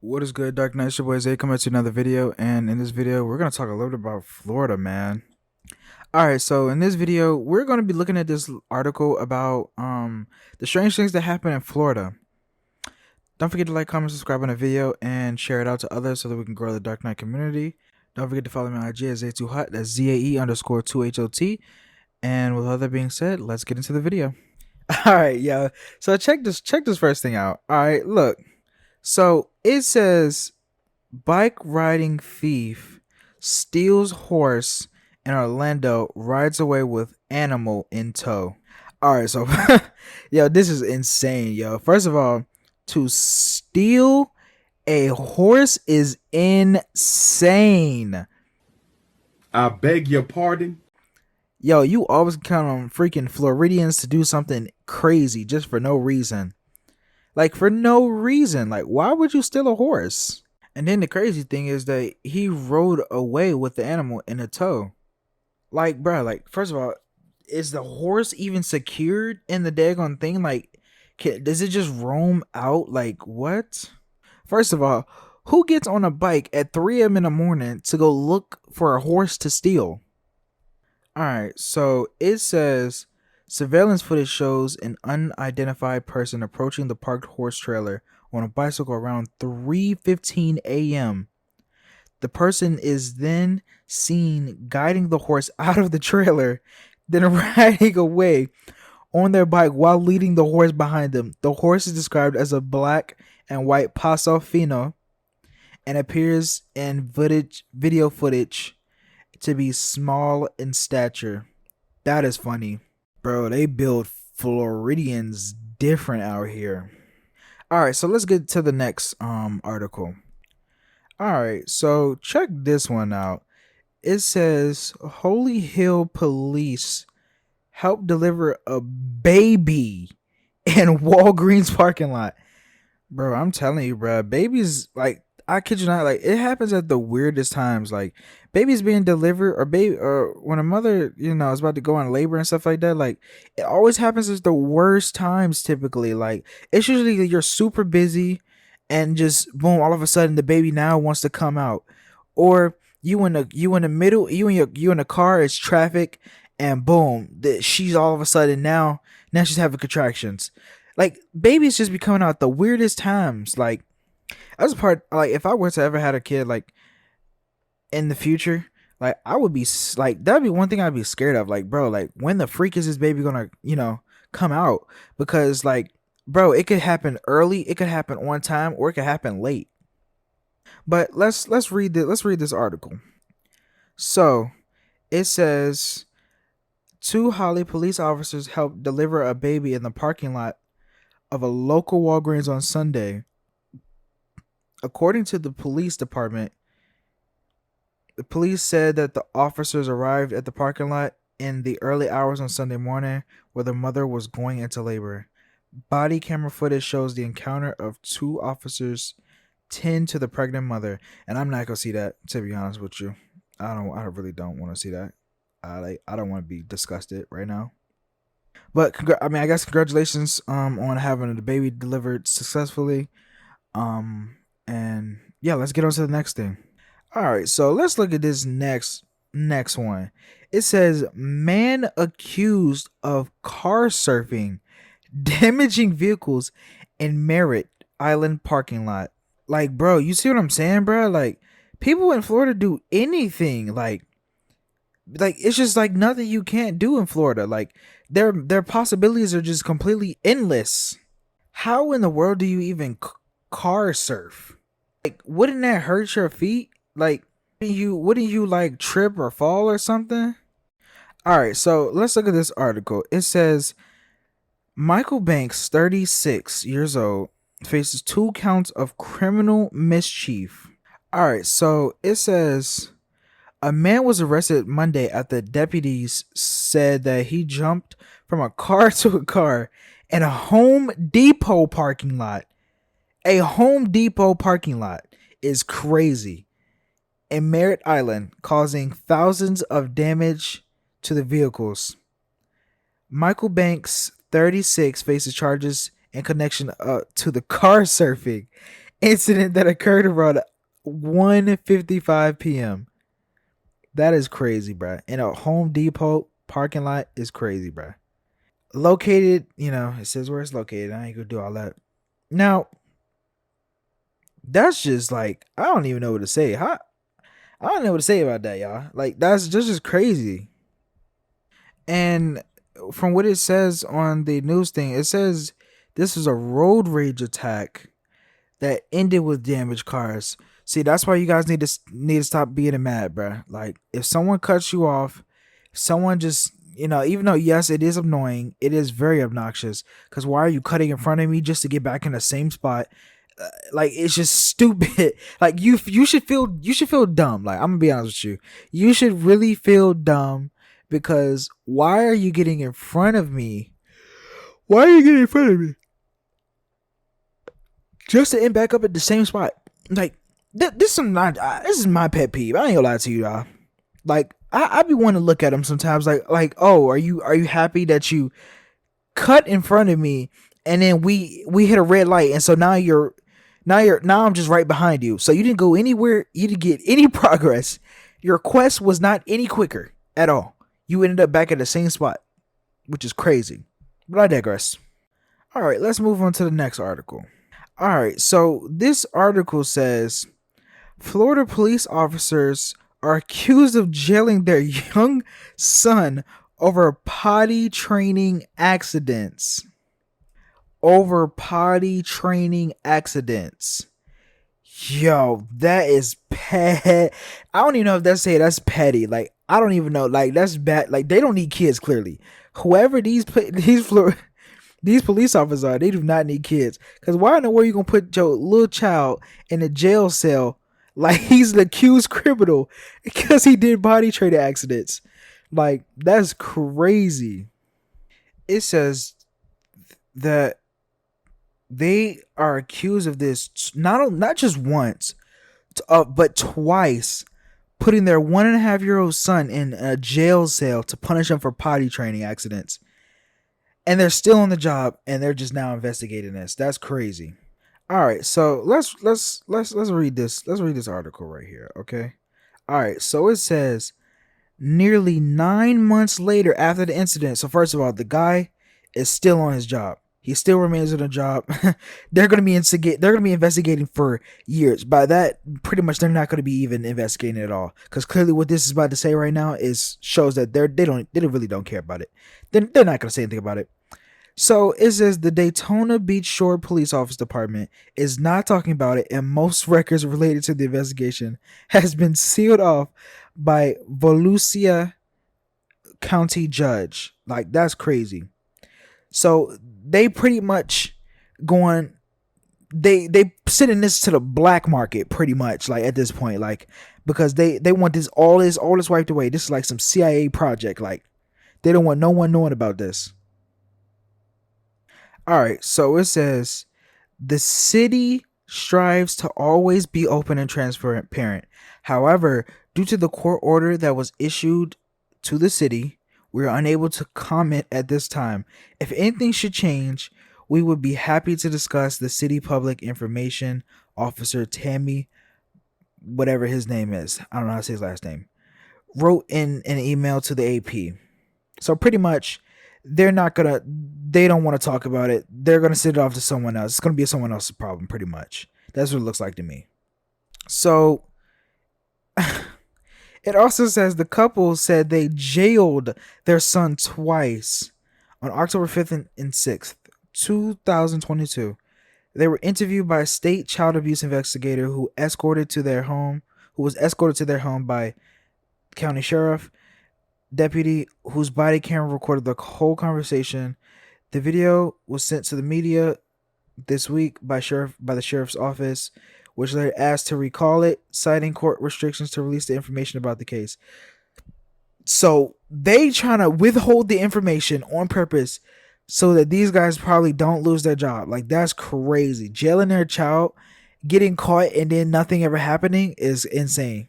What is good, Dark Knight? It's your boy Zay coming to another video, and in this video, we're gonna talk a little bit about Florida, man. All right, so in this video, we're gonna be looking at this article about the strange things that happen in Florida. Don't forget to like, comment, subscribe on the video, and share it out to others so that we can grow the Dark Knight community. Don't forget to follow me on IG at Zay2Hot. That's ZAE_2HOT. And with all that being said, let's get into the video. All right, yeah. So check this first thing out. All right, look. So it says bike riding thief steals horse in Orlando, rides away with animal in tow. All right, so yo, this is insane, yo. First of all, to steal a horse is insane. I beg your pardon? Yo, you always count on freaking Floridians to do something crazy just for no reason. Like, for no reason. Like, why would you steal a horse? And then the crazy thing is that he rode away with the animal in a tow. Like, bro, like, first of all, is the horse even secured in the daggone thing? Like, does it just roam out? Like, what? First of all, who gets on a bike at 3 a.m. in the morning to go look for a horse to steal? Alright, so it says surveillance footage shows an unidentified person approaching the parked horse trailer on a bicycle around 3:15 a.m. The person is then seen guiding the horse out of the trailer, then riding away on their bike while leading the horse behind them. The horse is described as a black and white Paso Fino and appears in video footage to be small in stature. That is funny. Bro, they build Floridians different out here. Alright, so let's get to the next article. Alright, so check this one out. It says Holy Hill police help deliver a baby in Walgreens parking lot. Bro, I'm telling you, bro, babies, like, I kid you not, like, it happens at the weirdest times. Like, babies being delivered, or when a mother, is about to go on labor and stuff like that. Like, it always happens at the worst times. Typically, like, it's usually you're super busy, and just boom, all of a sudden the baby now wants to come out, or you in the car, it's traffic, and boom, she's all of a sudden now she's having contractions. Like, babies just be coming out at the weirdest times. Like, that's a part. Like, if I were to ever had a kid, like, in the future, like, I would be like, that'd be one thing I'd be scared of. Like, bro, like, when the freak is this baby gonna come out? Because, like, bro, it could happen early, it could happen on time, or it could happen late. But let's read this article. So it says two Holly police officers helped deliver a baby in the parking lot of a local Walgreens on Sunday. According to the police department, the police said that the officers arrived at the parking lot in the early hours on Sunday morning where the mother was going into labor. Body camera footage shows the encounter of two officers tend to the pregnant mother, and I'm not gonna see that, to be honest with you. I really don't want to see that. I don't want to be disgusted right now. But I guess congratulations on having the baby delivered successfully. And yeah, let's get on to the next thing. All right, so let's look at this next one. It says man accused of car surfing, damaging vehicles in Merritt Island parking lot. Like, bro, you see what I'm saying, bro? Like, people in Florida do anything. Like it's just like nothing you can't do in Florida. Like, their possibilities are just completely endless. How in the world do you even car surf? Like, wouldn't that hurt your feet? Like, wouldn't you like trip or fall or something? All right, so let's look at this article. It says Michael Banks, 36 years old, faces 2 counts of criminal mischief. All right, so it says a man was arrested Monday after deputies said that he jumped from a car to a car in a Home Depot parking lot. A Home Depot parking lot is crazy. In Merritt Island, causing thousands of damage to the vehicles. Michael Banks, 36, faces charges in connection to the car surfing incident that occurred around 1:55 p.m. That is crazy, bruh. In a Home Depot parking lot is crazy, bruh. Located, it says where it's located. I ain't gonna do all that. Now, that's just like, I don't even know what to say. I don't know what to say about that, y'all. Like, that's just crazy. And from what it says on the news thing, it says this was a road rage attack that ended with damaged cars. See, that's why you guys need to stop being mad, bruh. Like, if someone cuts you off, someone just, even though yes, it is annoying, it is very obnoxious. Because why are you cutting in front of me just to get back in the same spot? Like, it's just stupid. Like, you should feel dumb. Like, I'm gonna be honest with you, you should really feel dumb, because why are you getting in front of me? Why are you getting in front of me just to end back up at the same spot? Like, this is my pet peeve. I ain't gonna lie to you, y'all. Like, I be wanting to look at them sometimes. Like, oh, are you happy that you cut in front of me, and then we hit a red light, and so now I'm just right behind you. So you didn't go anywhere. You didn't get any progress. Your quest was not any quicker at all. You ended up back at the same spot, which is crazy. But I digress. All right, let's move on to the next article. All right, so this article says Florida police officers are accused of jailing their young son over potty training accidents. Yo, that is petty. I don't even know if that's petty. Like, I don't even know. Like, that's bad. Like, they don't need kids, clearly. Whoever these police officers are, they do not need kids. Because why in the world are you going to put your little child in a jail cell like he's the accused criminal because he did body training accidents? Like, that's crazy. It says that they are accused of this not just once, but twice, putting their 1.5-year-old son in a jail cell to punish him for potty training accidents. And they're still on the job, and they're just now investigating this. That's crazy. All right, so let's read this. Let's read this article right here, okay? All right, so it says nearly 9 months later after the incident. So first of all, the guy is still on his job. He still remains on the job. They're going to be investigating for years. By that, pretty much they're not going to be even investigating at all. Because clearly, what this is about to say right now shows that they really don't care about it. They're not going to say anything about it. So it says the Daytona Beach Shore Police Office Department is not talking about it, and most records related to the investigation has been sealed off by Volusia County judge. Like, that's crazy. So they pretty much they sending this to the black market pretty much, like, at this point, like, because they want all this wiped away. This is like some CIA project. Like, they don't want no one knowing about this. All right, so it says the city strives to always be open and transparent. However, due to the court order that was issued to the city, we are unable to comment at this time. If anything should change, we would be happy to discuss. The city public information officer, Tammy, whatever his name is, I don't know how to say his last name, wrote in an email to the AP. So pretty much, they don't want to talk about it. They're going to send it off to someone else. It's going to be someone else's problem, pretty much. That's what it looks like to me. So it also says the couple said they jailed their son twice on October 5th and 6th, 2022. They were interviewed by a state child abuse investigator who was escorted to their home by county sheriff deputy, whose body camera recorded the whole conversation. The video was sent to the media this week by the sheriff's office, which later asked to recall it, citing court restrictions to release the information about the case. So they trying to withhold the information on purpose so that these guys probably don't lose their job. Like, that's crazy. Jailing their child, getting caught, and then nothing ever happening is insane.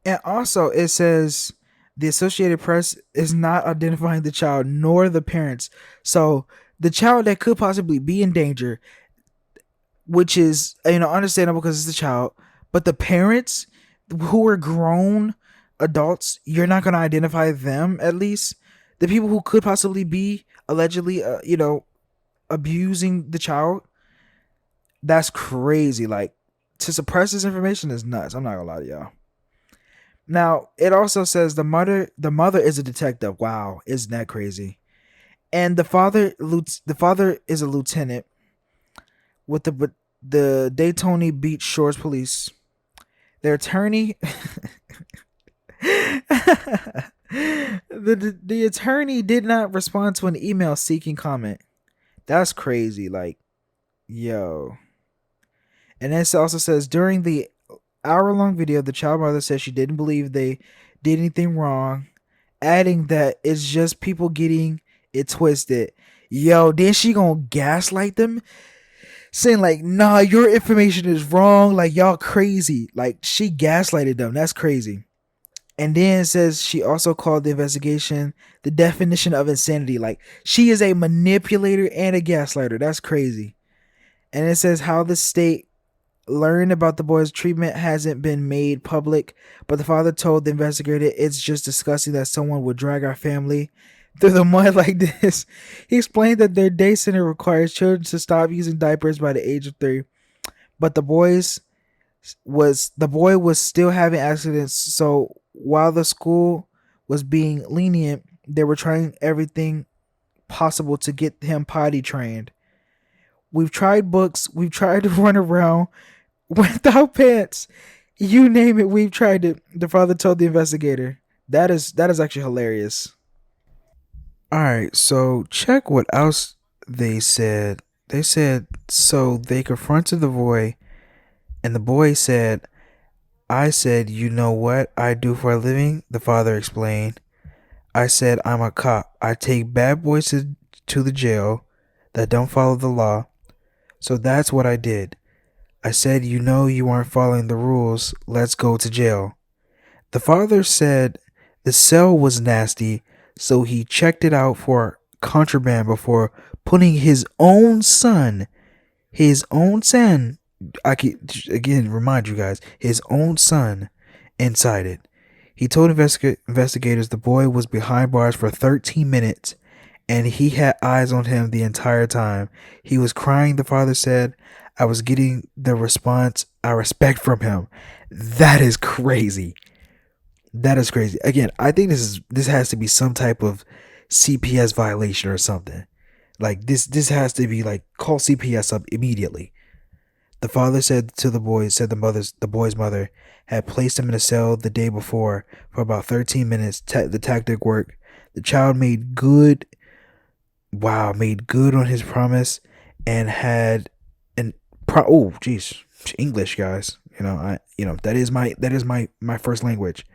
And also, it says the Associated Press is not identifying the child nor the parents. So the child that could possibly be in danger, which is, understandable because it's a child. But the parents who are grown adults, you're not going to identify them, at least the people who could possibly be allegedly abusing the child. That's crazy. Like, to suppress this information is nuts. I'm not gonna lie to y'all. Now, it also says the mother is a detective. Wow, isn't that crazy? And the father is a lieutenant with the Daytona Beach Shores Police. Their attorney, the attorney did not respond to an email seeking comment. That's crazy. Like, yo. And this also says during the hour-long video, the child mother said she didn't believe they did anything wrong, adding that it's just people getting it twisted. Yo, then she gonna gaslight them, saying like, nah, your information is wrong, like y'all crazy. Like, she gaslighted them. That's crazy. And then it says she also called the investigation the definition of insanity. Like, she is a manipulator and a gaslighter. That's crazy. And it says how the state learned about the boy's treatment hasn't been made public, but the father told the investigator it's just disgusting that someone would drag our family through the mud like this. He explained that their day center requires children to stop using diapers by the age of 3, but the boy was still having accidents. So while the school was being lenient, they were trying everything possible to get him potty trained. We've tried books. We've tried to run around without pants. You name it, we've tried it. The father told the investigator. That is actually hilarious. All right, so check what else they said. They said so they confronted the boy, and the boy said, "I said, you know what I do for a living?" The father explained. "I said I'm a cop. I take bad boys to the jail that don't follow the law. So that's what I did. I said, you know you aren't following the rules. Let's go to jail." The father said the cell was nasty, so he checked it out for contraband before putting his own son, I can again remind you guys, his own son inside it. He told investigators the boy was behind bars for 13 minutes and he had eyes on him the entire time. He was crying, the father said. I was getting the response I respect from him. That is crazy. That is crazy. Again, I think this has to be some type of CPS violation or something. Like this has to be like, call CPS up immediately. The father said to the boys, the boy's mother had placed him in a cell the day before for about 13 minutes. The tactic worked. The child made good on his promise and had English, guys. That is my first language.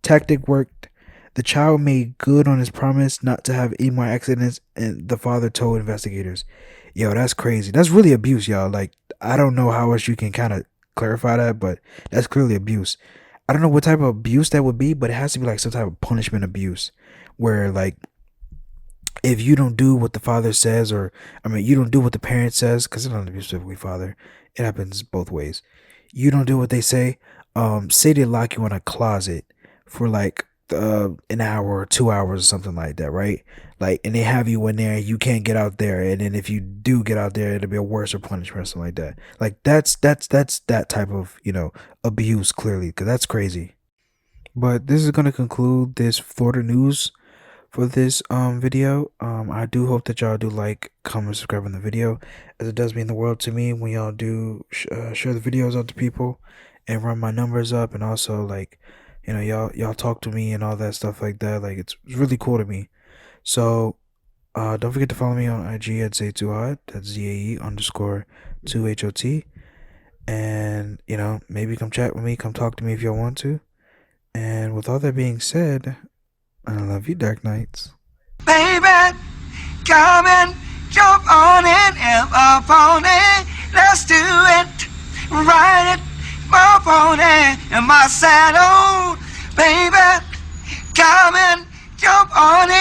Tactic worked. The child made good on his promise not to have any more accidents, and the father told investigators. Yo, that's crazy. That's really abuse, y'all. Like, I don't know how else you can kind of clarify that, but that's clearly abuse. I don't know what type of abuse that would be, but it has to be like some type of punishment abuse where, like, if you don't do what the father says, you don't do what the parent says, because it's not specifically father. It happens both ways. You don't do what they say. Say they lock you in a closet for like an hour or 2 hours or something like that, right? Like, and they have you in there, you can't get out there, and then if you do get out there, it'll be a worse punishment or something like that. Like, that's that type of abuse, clearly, because that's crazy. But this is gonna conclude this Florida news for this video. I do hope that y'all do like, comment, subscribe on the video, as it does mean the world to me when y'all do share the videos out to people and run my numbers up, and also like y'all talk to me and all that stuff like that. Like, it's really cool to me. So don't forget to follow me on IG at Zae2hot. That's ZAE_2HOT. And maybe come chat with me, come talk to me if y'all want to. And with all that being said, I love you, Dark Knights. Baby, come and jump on it, up on it. Let's do it. Ride it, bump on it in my saddle. Baby, come and jump on it.